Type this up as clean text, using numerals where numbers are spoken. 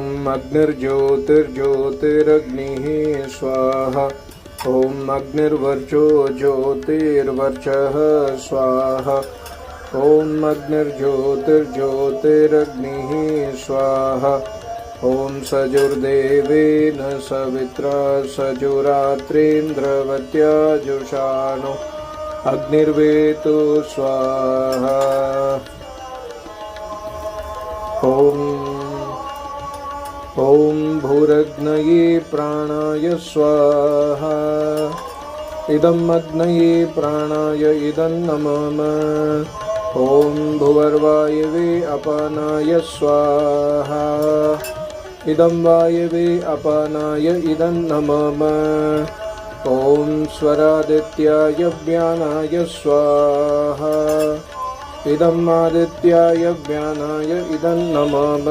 ॐ अग्निर्ज्योतिर्ज्योतिरग्निः स्वाहा। ॐ अग्निर्वर्चो ज्योतिर्वर्चः स्वाहा। ॐ अग्निर्ज्योतिर्ज्योतिरग्निः स्वाहा। ॐ सजुर्देवेन सवित्रा सजुरात्रेन्द्रवत्या जुषाणो अग्निर्वेतु स्वाहा। ॐ भूरग्नये प्राणाय स्वाहा। इदम् अग्नये प्राणाय इदं नमः। ॐ भुवर्वायवे अपानाय स्वाहा। इदं वायवे अपानाय इदं नमः। ॐ स्वरादित्याय व्यानाय स्वाहा। इदम् आदित्याय व्यानाय इदं नमः।